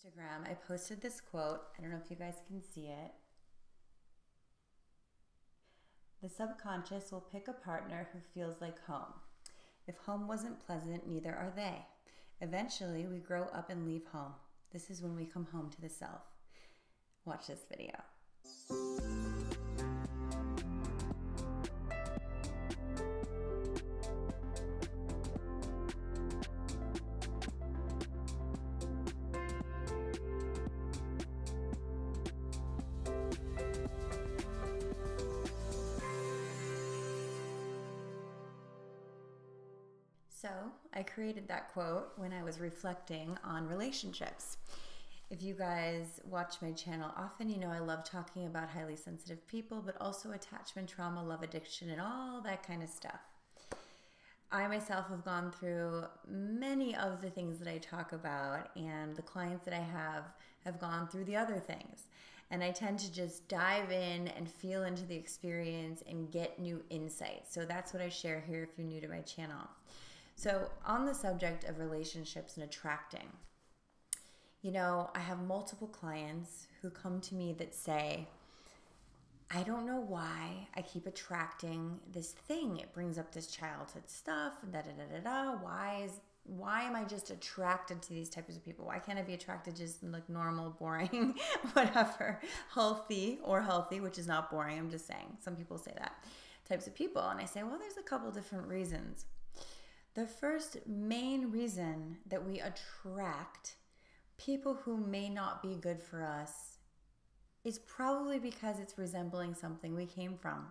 Instagram, I posted this quote. I don't know if you guys can see it. The subconscious will pick a partner who feels like home. If home wasn't pleasant, neither are they. Eventually, we grow up and leave home. This is when we come home to the self. Watch this video. So I created that quote when I was reflecting on relationships. If you guys watch my channel often, you know I love talking about highly sensitive people, but also attachment trauma, love addiction, and all that kind of stuff. I myself have gone through many of the things that I talk about, and the clients that I have gone through the other things. And I tend to just dive in and feel into the experience and get new insights. So that's what I share here if you're new to my channel. So on the subject of relationships and attracting, you know, I have multiple clients who come to me that say, I don't know why I keep attracting this thing. It brings up this childhood stuff, Why am I just attracted to these types of people? Why can't I be attracted to just like normal, boring, whatever, healthy, which is not boring. I'm just saying, some people say that, types of people. And I say, well, there's a couple different reasons. The first main reason that we attract people who may not be good for us is probably because it's resembling something we came from.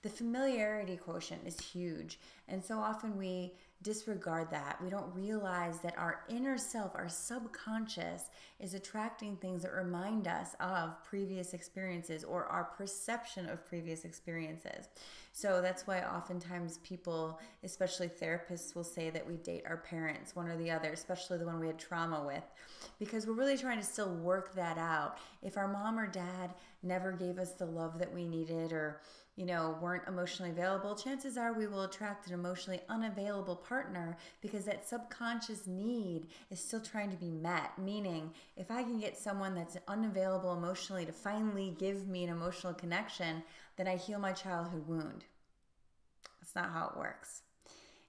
The familiarity quotient is huge, and so often we disregard that. We don't realize that our inner self, our subconscious, is attracting things that remind us of previous experiences or our perception of previous experiences. So that's why oftentimes people, especially therapists, will say that we date our parents, one or the other, especially the one we had trauma with, because we're really trying to still work that out. If our mom or dad never gave us the love that we needed, or weren't emotionally available, chances are we will attract an emotionally unavailable partner because that subconscious need is still trying to be met. Meaning, if I can get someone that's unavailable emotionally to finally give me an emotional connection, then I heal my childhood wound. That's not how it works.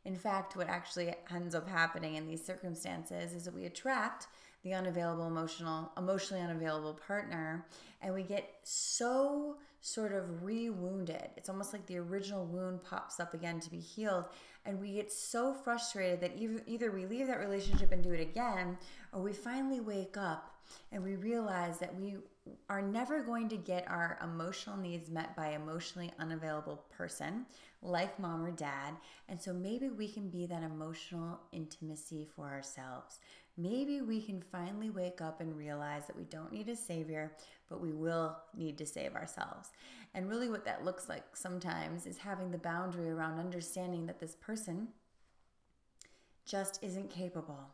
In fact, what actually ends up happening in these circumstances is that we attract the emotionally unavailable partner, and we get so sort of rewounded. It's almost like the original wound pops up again to be healed, and we get so frustrated that either we leave that relationship and do it again, or we finally wake up and we realize that we are never going to get our emotional needs met by emotionally unavailable person like mom or dad. And so maybe we can be that emotional intimacy for ourselves. Maybe we can finally wake up and realize that we don't need a savior, but we will need to save ourselves. And really what that looks like sometimes is having the boundary around understanding that this person just isn't capable.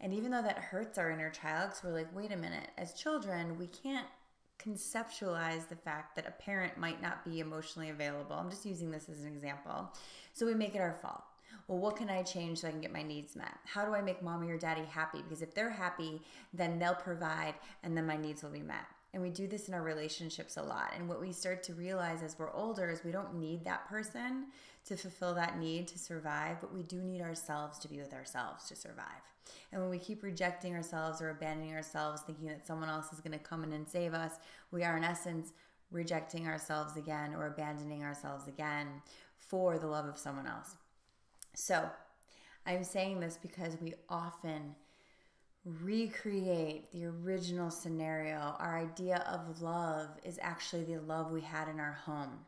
And even though that hurts our inner child, because we're like, wait a minute, as children, we can't conceptualize the fact that a parent might not be emotionally available. I'm just using this as an example. So we make it our fault. Well, what can I change so I can get my needs met? How do I make mommy or daddy happy? Because if they're happy, then they'll provide, and then my needs will be met. And we do this in our relationships a lot. And what we start to realize as we're older is we don't need that person to fulfill that need to survive, but we do need ourselves to be with ourselves to survive. And when we keep rejecting ourselves or abandoning ourselves, thinking that someone else is going to come in and save us, we are in essence rejecting ourselves again or abandoning ourselves again for the love of someone else. So I'm saying this because we often recreate the original scenario. Our idea of love is actually the love we had in our home.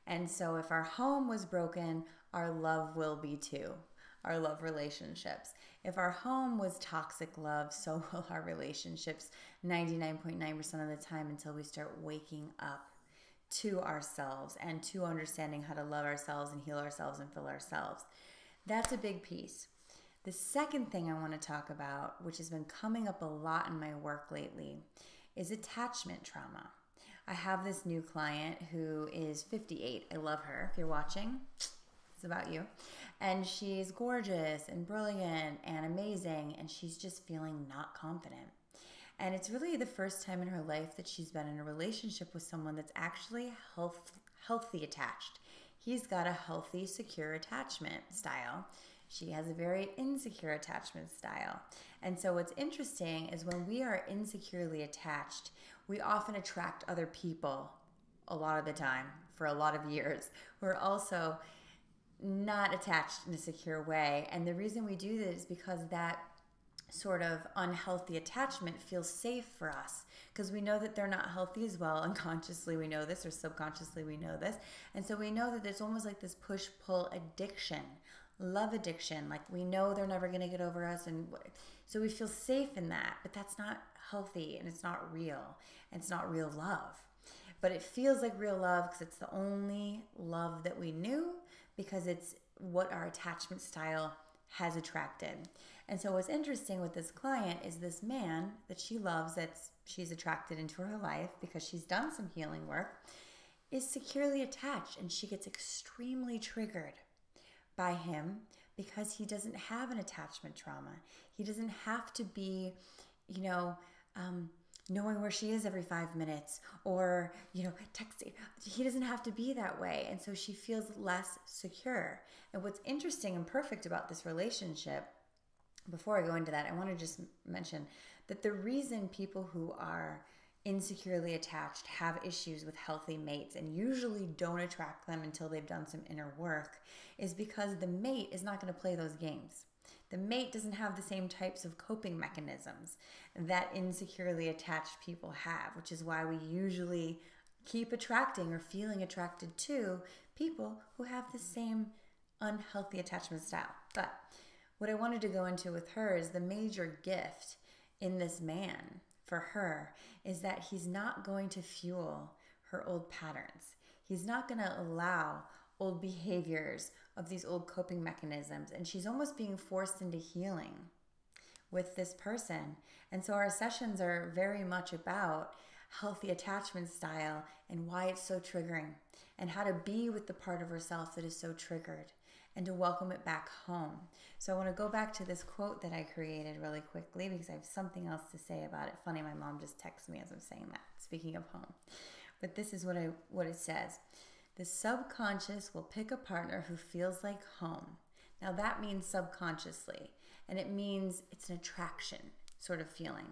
And so if our home was broken, our love will be too. Our love relationships. If our home was toxic love, so will our relationships 99.9% of the time, until we start waking up to ourselves and to understanding how to love ourselves and heal ourselves and fill ourselves. That's a big piece. The second thing I want to talk about, which has been coming up a lot in my work lately, is attachment trauma. I have this new client who is 58. I love her. If you're watching, it's about you. And she's gorgeous and brilliant and amazing, and she's just feeling not confident. And it's really the first time in her life that she's been in a relationship with someone that's actually healthy attached. He's got a healthy, secure attachment style. She has a very insecure attachment style. And so what's interesting is when we are insecurely attached, we often attract other people a lot of the time for a lot of years who are also not attached in a secure way. And the reason we do this is because that sort of unhealthy attachment feels safe for us, because we know that they're not healthy as well. Unconsciously we know this, or subconsciously we know this. And so we know that it's almost like this push-pull addiction, love addiction. Like we know they're never going to get over us, and so we feel safe in that. But that's not healthy, and it's not real, and it's not real love. But it feels like real love because it's the only love that we knew, because it's what our attachment style has attracted. And so what's interesting with this client is this man that she loves, that she's attracted into her life because she's done some healing work, is securely attached, and she gets extremely triggered by him because he doesn't have an attachment trauma. He doesn't have to be, knowing where she is every 5 minutes, or, texting. He doesn't have to be that way. And so she feels less secure. And what's interesting and perfect about this relationship, before I go into that, I want to just mention that the reason people who are insecurely attached have issues with healthy mates and usually don't attract them until they've done some inner work is because the mate is not going to play those games. The mate doesn't have the same types of coping mechanisms that insecurely attached people have, which is why we usually keep attracting or feeling attracted to people who have the same unhealthy attachment style. But what I wanted to go into with her is the major gift in this man for her is that he's not going to fuel her old patterns. He's not going to allow old behaviors of these old coping mechanisms, and she's almost being forced into healing with this person. And so our sessions are very much about healthy attachment style and why it's so triggering, and how to be with the part of herself that is so triggered and to welcome it back home. So I want to go back to this quote that I created really quickly because I have something else to say about it. Funny, my mom just texted me as I'm saying that, speaking of home. But this is what it says. The subconscious will pick a partner who feels like home. Now that means subconsciously, and it means it's an attraction sort of feeling.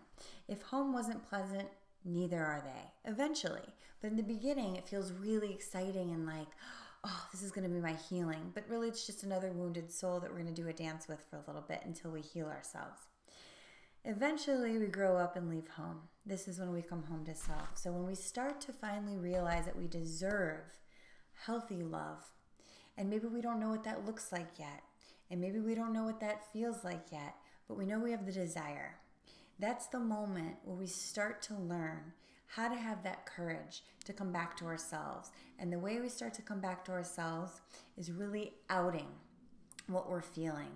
If home wasn't pleasant, neither are they, eventually. But in the beginning, it feels really exciting and like, oh, this is going to be my healing. But really, it's just another wounded soul that we're going to do a dance with for a little bit until we heal ourselves. Eventually, we grow up and leave home. This is when we come home to self. So when we start to finally realize that we deserve healthy love, and maybe we don't know what that looks like yet, and maybe we don't know what that feels like yet, but we know we have the desire. That's the moment where we start to learn how to have that courage to come back to ourselves. And the way we start to come back to ourselves is really outing what we're feeling.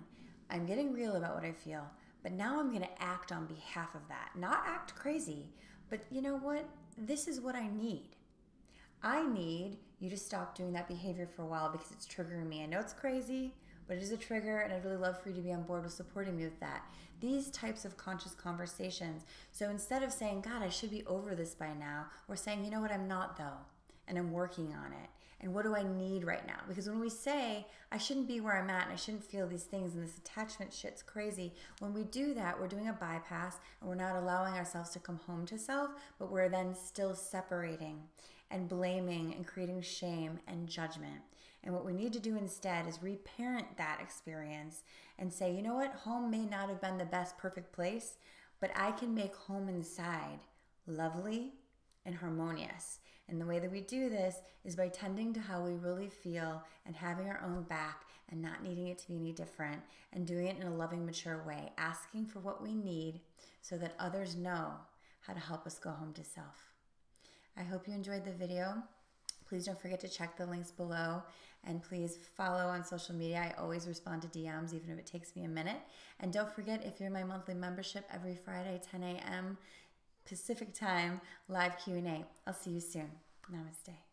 I'm getting real about what I feel, but now I'm going to act on behalf of that. Not act crazy, but you know what? This is what I need. I need you to stop doing that behavior for a while because it's triggering me. I know it's crazy, but it is a trigger, and I'd really love for you to be on board with supporting me with that. These types of conscious conversations. So instead of saying, God, I should be over this by now, we're saying, you know what, I'm not though, and I'm working on it. And what do I need right now? Because when we say, I shouldn't be where I'm at and I shouldn't feel these things and this attachment shit's crazy, when we do that, we're doing a bypass and we're not allowing ourselves to come home to self, but we're then still separating and blaming and creating shame and judgment. And what we need to do instead is reparent that experience and say, you know what, home may not have been the best perfect place, but I can make home inside lovely and harmonious. And the way that we do this is by tending to how we really feel and having our own back and not needing it to be any different, and doing it in a loving, mature way, asking for what we need so that others know how to help us go home to self. I hope you enjoyed the video. Please don't forget to check the links below, and please follow on social media. I always respond to DMs, even if it takes me a minute. And don't forget, if you're in my monthly membership, every Friday, 10 a.m. Pacific time, live Q&A. I'll see you soon. Namaste.